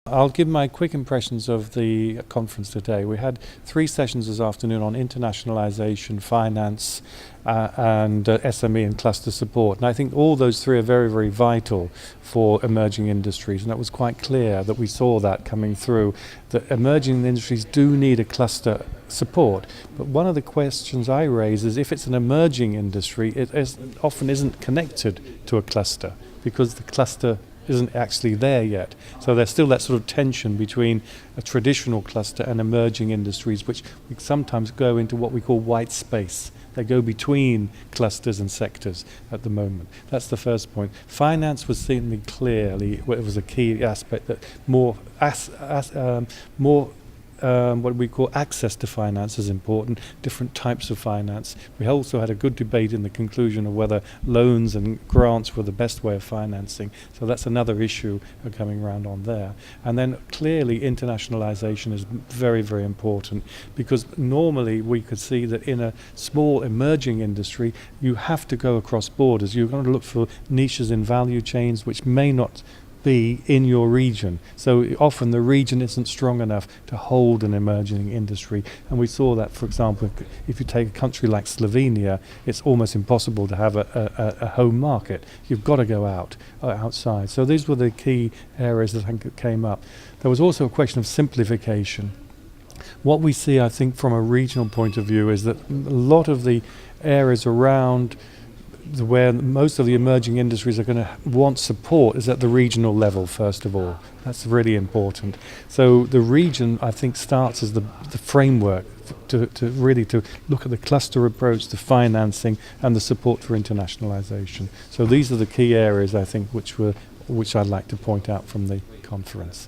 I'll give my quick impressions of the conference today. We had 3 sessions this afternoon on internationalisation, finance and SME and cluster support. And I think all those 3 are very, very vital for emerging industries. And that was quite clear that we saw that coming through, that emerging industries do need a cluster support. But one of the questions I raise is if it's an emerging industry, often isn't connected to a cluster because the cluster isn't actually there yet. So there's still that sort of tension between a traditional cluster and emerging industries, which we sometimes go into what we call white space. They go between clusters and sectors at the moment. That's the first point. Finance was certainly clearly, it was a key aspect that more what we call access to finance is important, different types of finance. We also had a good debate in the conclusion of whether loans and grants were the best way of financing. So that's another issue coming around on there. And then clearly internationalization is very, very important because normally we could see that in a small emerging industry, you have to go across borders. You're going to look for niches in value chains which may not be in your region. So often the region isn't strong enough to hold an emerging industry. And we saw that, for example, if you take a country like Slovenia, it's almost impossible to have a home market. You've got to go outside. So these were the key areas that I think came up. There was also a question of simplification. What we see, I think, from a regional point of view is that a lot of the areas around where most of the emerging industries are going to want support is at the regional level, first of all. That's really important. So the region, I think, starts as the framework to really look at the cluster approach, the financing and the support for internationalization. So these are the key areas, I think, which I'd like to point out from the conference.